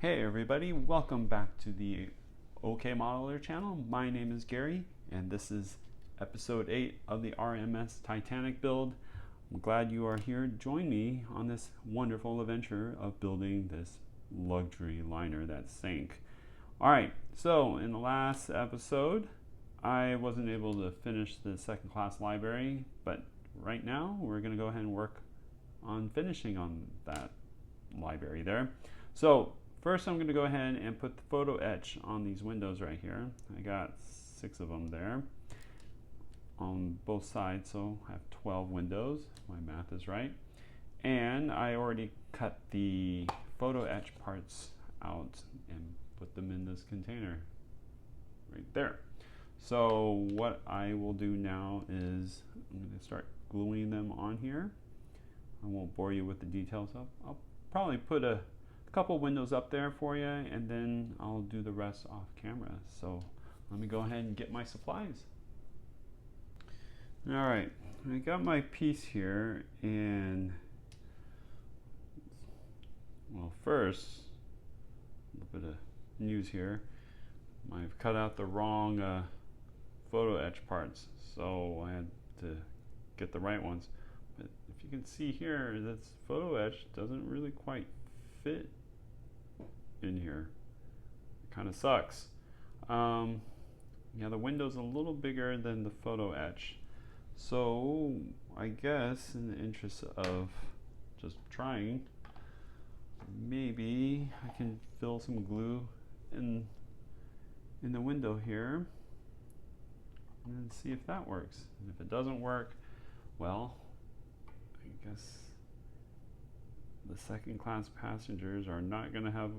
Hey everybody, welcome back to the OK Modeler channel. My name is Gary and this is episode 8 of the RMS Titanic Build. I'm glad you are here to join me on this wonderful adventure of building this luxury liner that sank. Alright, so in the last episode I wasn't able to finish the second class library, but right now we're going to go ahead and work on finishing on that library there. So first I'm going to go ahead and put the photo etch on these windows right here. I got 6 of them there on both sides, so I have 12 windows. My math is right. And I already cut the photo etch parts out and put them in this container right there. So what I will do now is I'm going to start gluing them on here. I won't bore you with the details. I'll probably put a couple windows up there for you, and then I'll do the rest off camera. So let me go ahead and get my supplies. All right, I got my piece here, and well, first, a little bit of news here. I've cut out the wrong photo etch parts, so I had to get the right ones. But if you can see here, this photo etch doesn't really quite fit in here. It kind of sucks. Yeah, the window's a little bigger than the photo etch. So I guess in the interest of just trying, maybe I can fill some glue in the window here and see if that works. And if it doesn't work, well, I guess the second class passengers are not going to have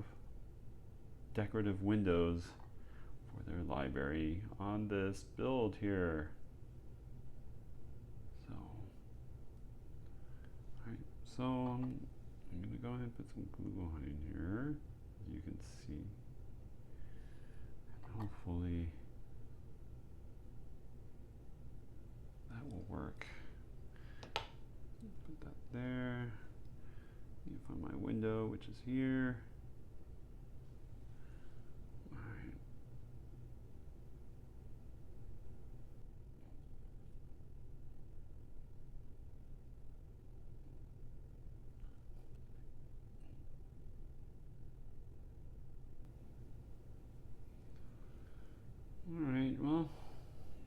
decorative windows for their library on this build here. So, alright, so I'm going to go ahead and put some glue behind here, as you can see. And hopefully that will work. Put that there. You find my window, which is here. All right. All right. Well,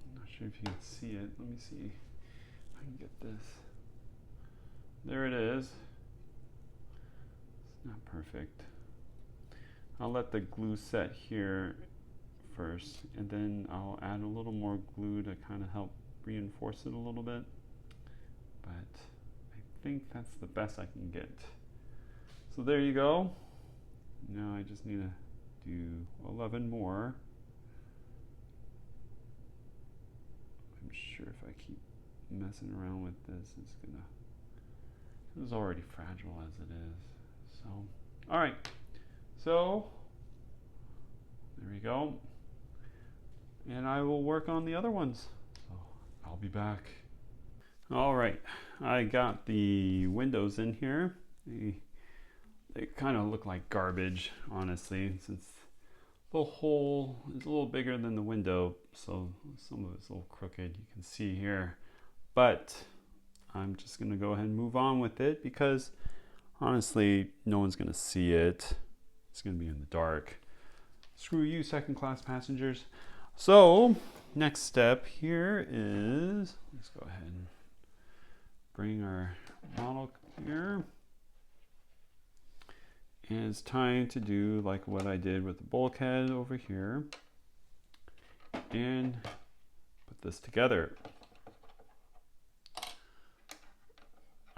I'm not sure if you can see it. Let me see if I can get this. There it is. Not perfect. I'll let the glue set here first, and then I'll add a little more glue to kind of help reinforce it a little bit. But I think that's the best I can get. So there you go. Now I just need to do 11 more. I'm sure if I keep messing around with this, it's already fragile as it is. So, all right, so there we go. And I will work on the other ones. So I'll be back. All right, I got the windows in here. They kind of look like garbage, honestly, since the hole is a little bigger than the window. So some of it's a little crooked, you can see here. But I'm just gonna go ahead and move on with it because honestly, no one's going to see it. It's going to be in the dark. Screw you, second class passengers. So, next step here is, let's go ahead and bring our model here. And it's time to do like what I did with the bulkhead over here. And put this together.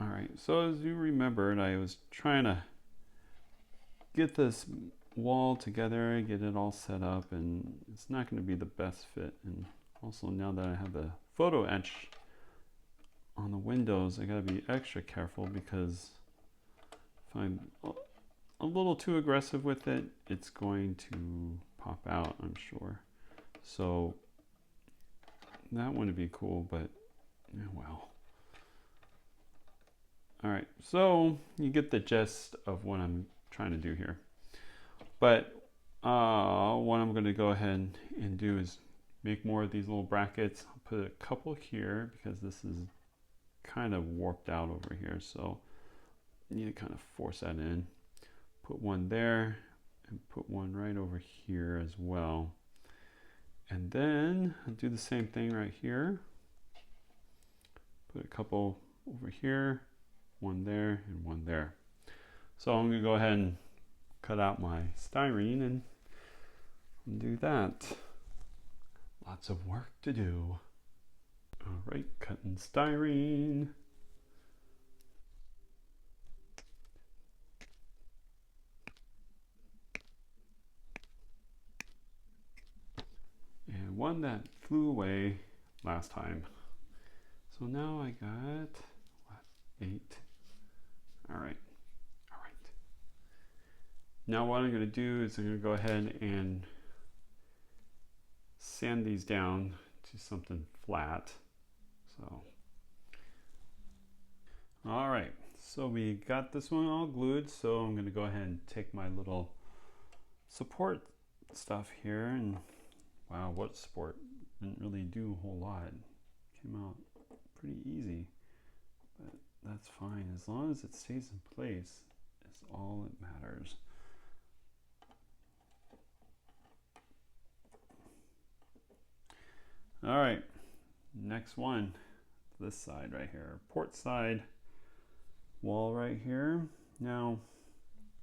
Alright, so as you remembered, I was trying to get this wall together, get it all set up, and it's not going to be the best fit. And also now that I have the photo etch on the windows, I got to be extra careful because if I'm a little too aggressive with it, it's going to pop out, I'm sure. So that wouldn't be cool, but yeah, well. All right, so you get the gist of what I'm trying to do here. But what I'm going to go ahead and do is make more of these little brackets. I'll put a couple here because this is kind of warped out over here, so I need to kind of force that in. Put one there and put one right over here as well. And then I'll do the same thing right here. Put a couple over here, one there, and one there. So I'm going to go ahead and cut out my styrene and do that. Lots of work to do. All right, cutting styrene. And one that flew away last time. So now I got, what, 8. All right. Now what I'm going to do is I'm going to go ahead and sand these down to something flat. So, all right, so we got this one all glued, so I'm going to go ahead and take my little support stuff here, and wow, what support? Didn't really do a whole lot. Came out pretty easy, but that's fine. As long as it stays in place is all that matters. All right, next one, this side right here, port side wall right here. Now,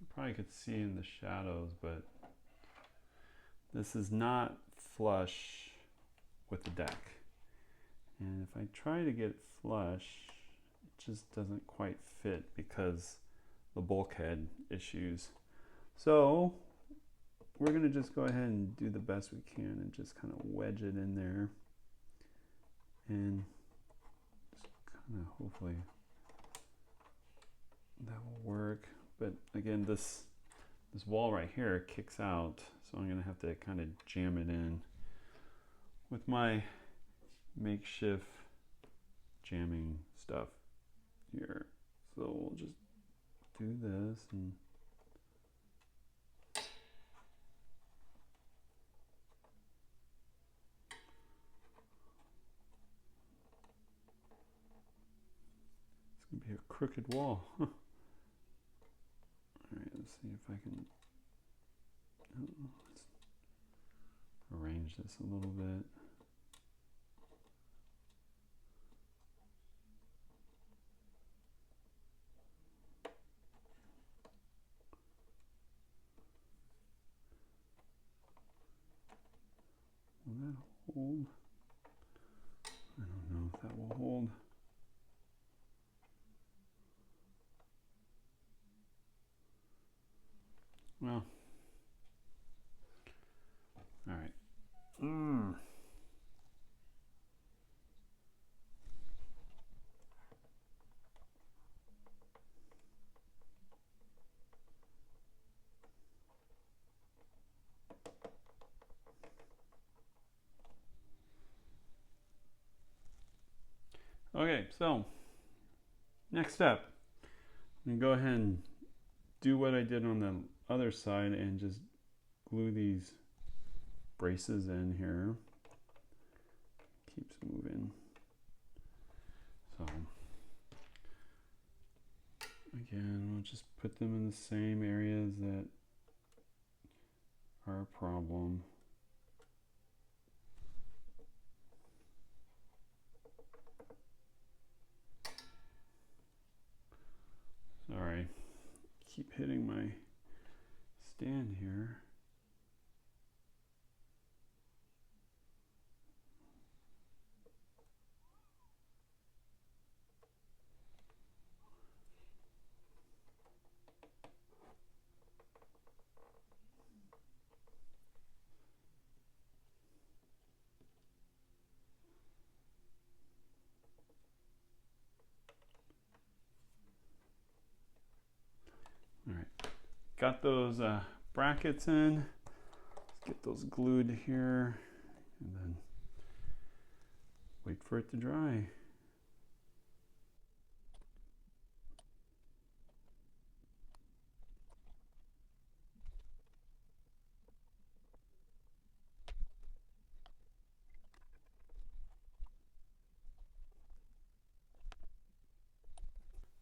you probably could see in the shadows, but this is not flush with the deck. And if I try to get it flush, it just doesn't quite fit because the bulkhead issues. So we're gonna just go ahead and do the best we can and just kind of wedge it in there. And just kind of hopefully that will work. But again, this wall right here kicks out, so I'm gonna have to kind of jam it in with my makeshift jamming stuff here. So we'll just do this and it's gonna be a crooked wall. All right, let's see if I can let's arrange this a little bit. Will that hold? I don't know if that will hold. Well, all right. Okay, so next step, I'm gonna go ahead and do what I did on the other side and just glue these braces in here. Keeps moving. So again, we'll just put them in the same areas that are a problem. Sorry, keep hitting my stand here. All right, got those brackets in. Let's get those glued here and then wait for it to dry.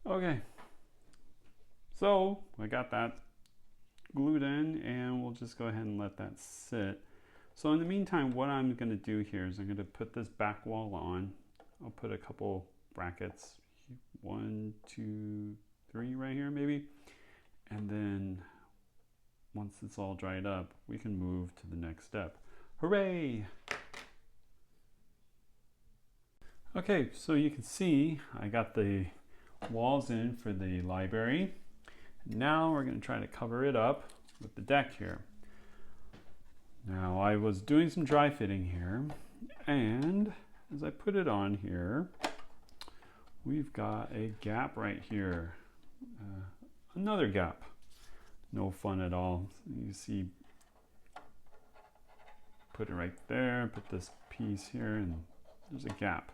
Okay, so I got that glued in, and we'll just go ahead and let that sit. So in the meantime, what I'm going to do here is I'm going to put this back wall on. I'll put a couple brackets, 1, 2, 3 right here maybe, and then once it's all dried up, we can move to the next step. Hooray! Okay, so you can see I got the walls in for the library. Now we're going to try to cover it up with the deck here. Now I was doing some dry fitting here, and as I put it on here, we've got a gap right here. Another gap. No fun at all. You see, put it right there, put this piece here, and there's a gap.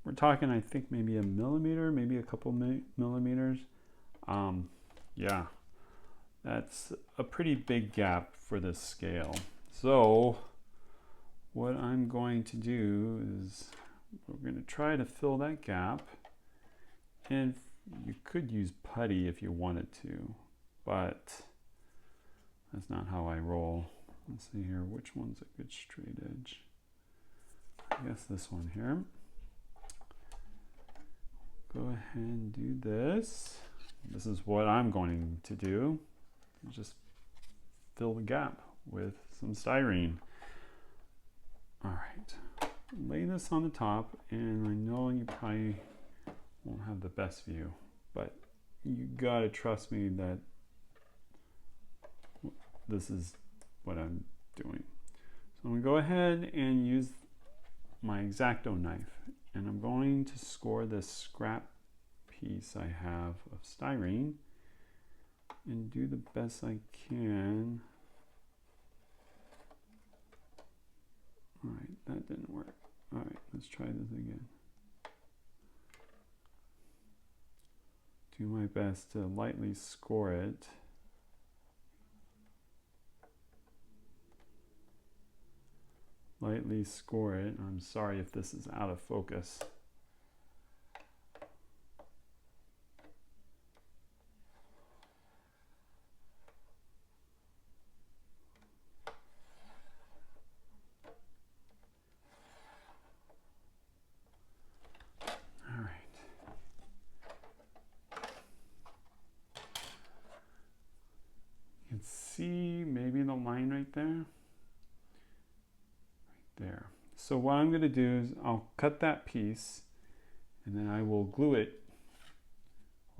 We're talking, I think, maybe a millimeter, maybe a couple millimeters. Yeah, that's a pretty big gap for this scale. So what I'm going to do is we're going to try to fill that gap, and you could use putty if you wanted to, but that's not how I roll. Let's see here, which one's a good straight edge? I guess this one here. Go ahead and do this. This is what I'm going to do. Just fill the gap with some styrene. All right, lay this on the top, and I know you probably won't have the best view, but you gotta trust me that this is what I'm doing. So I'm gonna go ahead and use my X-Acto knife, and I'm going to score this scrap piece I have of styrene and do the best I can. All right, that didn't work. All right, let's try this again. Do my best to lightly score it. Lightly score it. I'm sorry if this is out of focus. All right. You can see maybe the line right there. There. So what I'm going to do is I'll cut that piece, and then I will glue it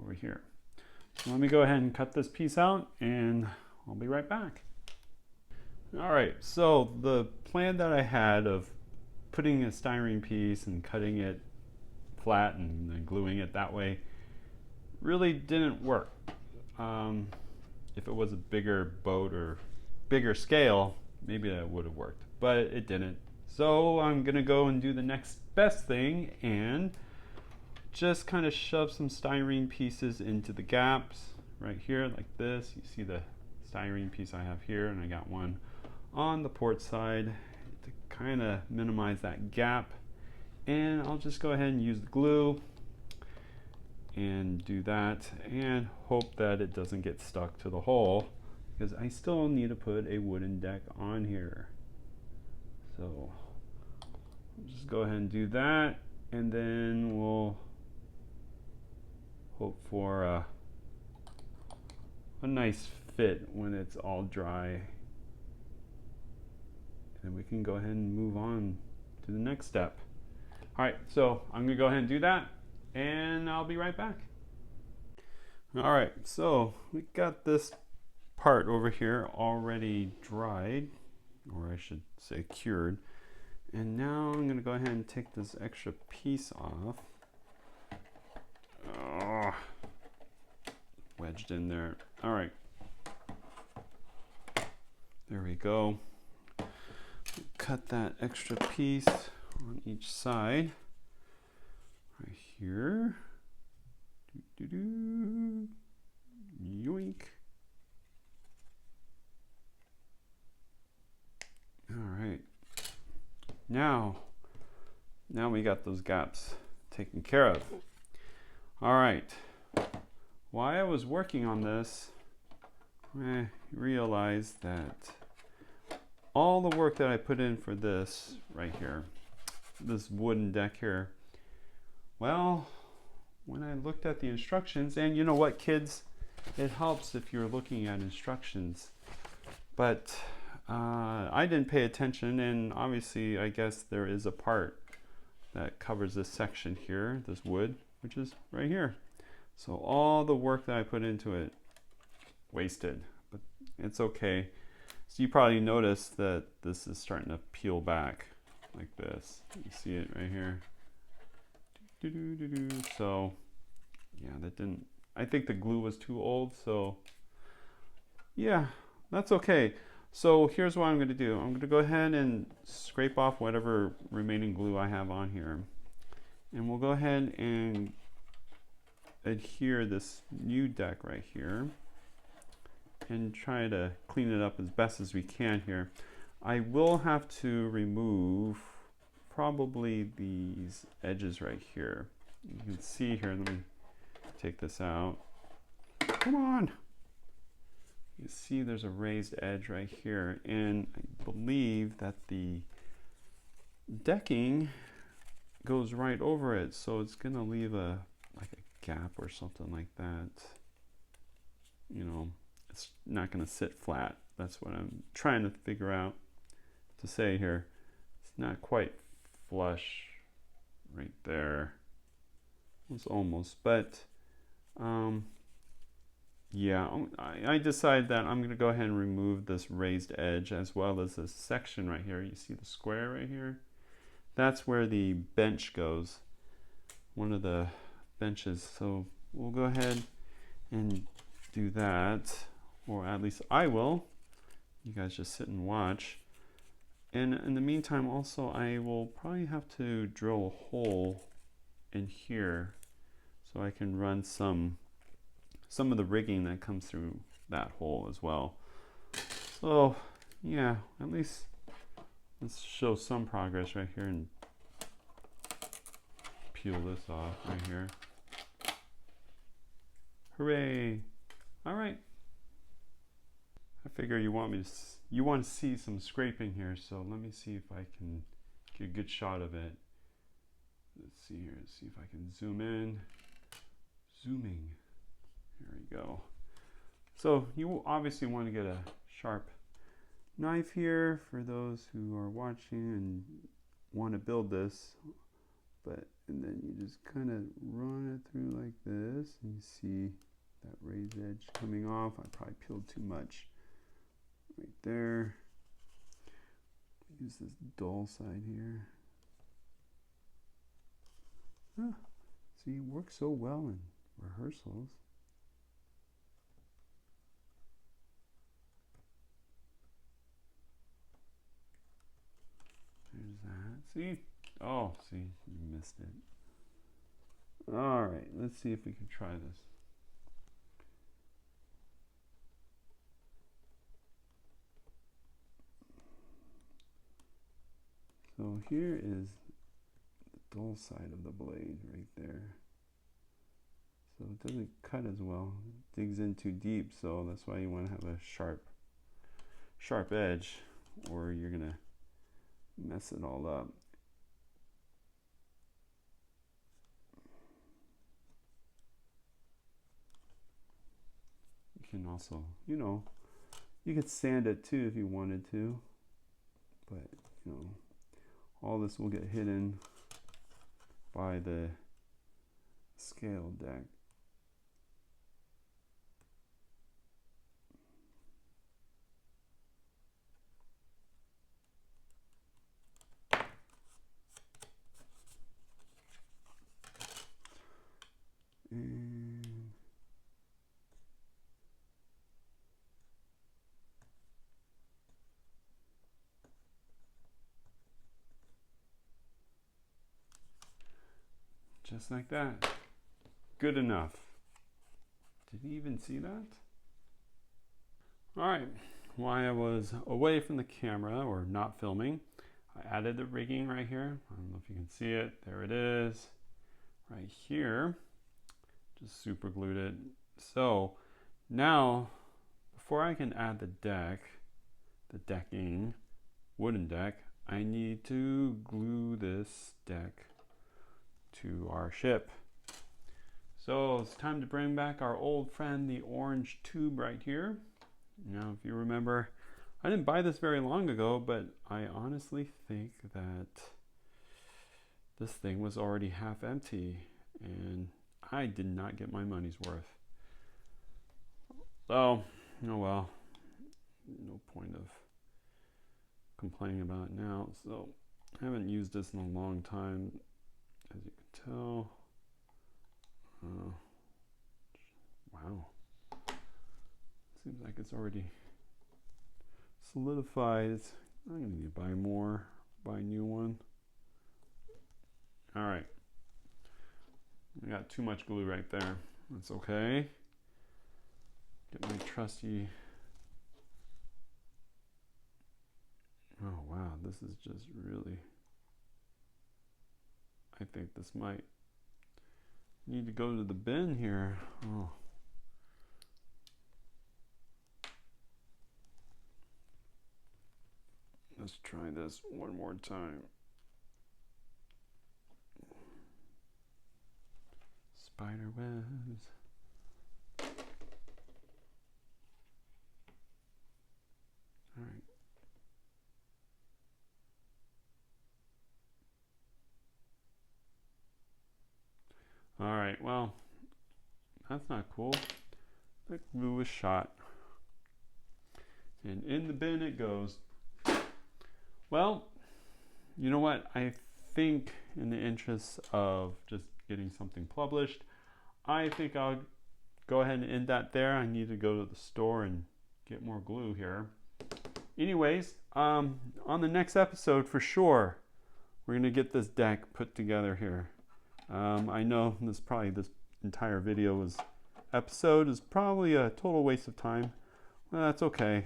over here. So let me go ahead and cut this piece out, and I'll be right back. All right, so the plan that I had of putting a styrene piece and cutting it flat and then gluing it that way really didn't work. If it was a bigger boat or bigger scale, maybe that would have worked, but it didn't. So I'm gonna go and do the next best thing and just kind of shove some styrene pieces into the gaps right here like this. You see the styrene piece I have here, and I got one on the port side to kind of minimize that gap. And I'll just go ahead and use the glue and do that and hope that it doesn't get stuck to the hole, because I still need to put a wooden deck on here. So I'll just go ahead and do that, and then we'll hope for a nice fit when it's all dry. And we can go ahead and move on to the next step. All right, so I'm gonna go ahead and do that, and I'll be right back. All right, so we got this part over here already dried, or I should say cured. And now I'm gonna go ahead and take this extra piece off. Oh, wedged in there. All right, there we go. Cut that extra piece on each side right here. Yoink. All right, now we got those gaps taken care of. All right. While I was working on this, I realized that all the work that I put in for this right here, this wooden deck here, well, when I looked at the instructions, and you know what, kids, it helps if you're looking at instructions, but I didn't pay attention, and obviously I guess there is a part that covers this section here, this wood, which is right here. So all the work that I put into it, wasted, but it's okay. So you probably noticed that this is starting to peel back like this. You see it right here. So yeah, that didn't, I think the glue was too old, so yeah, that's okay. So here's what I'm going to do. I'm going to go ahead and scrape off whatever remaining glue I have on here, and we'll go ahead and adhere this new deck right here and try to clean it up as best as we can here. I will have to remove probably these edges right here. You can see here, let me take this out. Come on! You see there's a raised edge right here, and I believe that the decking goes right over it, so it's gonna leave a gap or something like that. You know, it's not gonna sit flat. That's what I'm trying to figure out to say here. It's not quite flush right there. It's almost, but yeah, I decided that I'm gonna go ahead and remove this raised edge as well as this section right here. You see the square right here? That's where the bench goes, one of the benches. So we'll go ahead and do that, or at least I will. You guys just sit and watch. And in the meantime, also, I will probably have to drill a hole in here so I can run some of the rigging that comes through that hole as well. So yeah, at least let's show some progress right here and peel this off right here. Hooray! All right. I figure you want to see some scraping here, so let me see if I can get a good shot of it. Let's see here. Let's see if I can zoom in. Zooming. There we go. So you obviously want to get a sharp knife here for those who are watching and want to build this. And then you just kind of run it through like this, and you see that raised edge coming off. I probably peeled too much right there. Use this dull side here. See, it works so well in rehearsals. There's that. See? Oh, see, you missed it. All right, let's see if we can try this. So here is the dull side of the blade right there. So it doesn't cut as well. It digs in too deep, so that's why you want to have a sharp edge, or you're gonna mess it all up. You can also, you know, you could sand it too if you wanted to, but you know, all this will get hidden by the scale deck. And just like that. Good enough. Did you even see that? All right, while I was away from the camera or not filming, I added the rigging right here. I don't know if you can see it. There it is, right here. just super glued it. So now, before I can add the decking, wooden deck, I need to glue this deck to our ship. So it's time to bring back our old friend, the orange tube right here. Now, if you remember, I didn't buy this very long ago, but I honestly think that this thing was already half empty and I did not get my money's worth. So, oh well, no point of complaining about it now. So, I haven't used this in a long time, as you can tell. Wow. Seems like it's already solidified. I'm gonna need to buy more, buy a new one. All right. I got too much glue right there. That's okay. Get my trusty. Oh wow, this is just really. I think this might need to go to the bin here. Oh. Let's try this one more time. Spider webs. All right. All right, well, that's not cool. The glue was shot. And in the bin it goes. Well, you know what? I think in the interest of just getting something published, I think I'll go ahead and end that there. I need to go to the store and get more glue here. Anyways, on the next episode for sure, we're going to get this deck put together here. I know this entire episode is probably a total waste of time. Well, that's okay.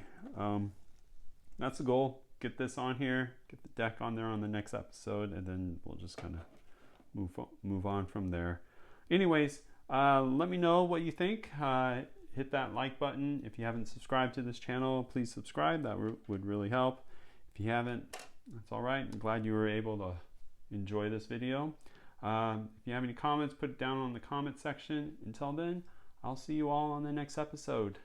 That's the goal. Get this on here, get the deck on there on the next episode, and then we'll just kind of move on from there. Anyways, let me know what you think. Hit that like button. If you haven't subscribed to this channel, please subscribe. That would really help. If you haven't, that's all right. I'm glad you were able to enjoy this video. If you have any comments, put it down on the comment section. Until then, I'll see you all on the next episode.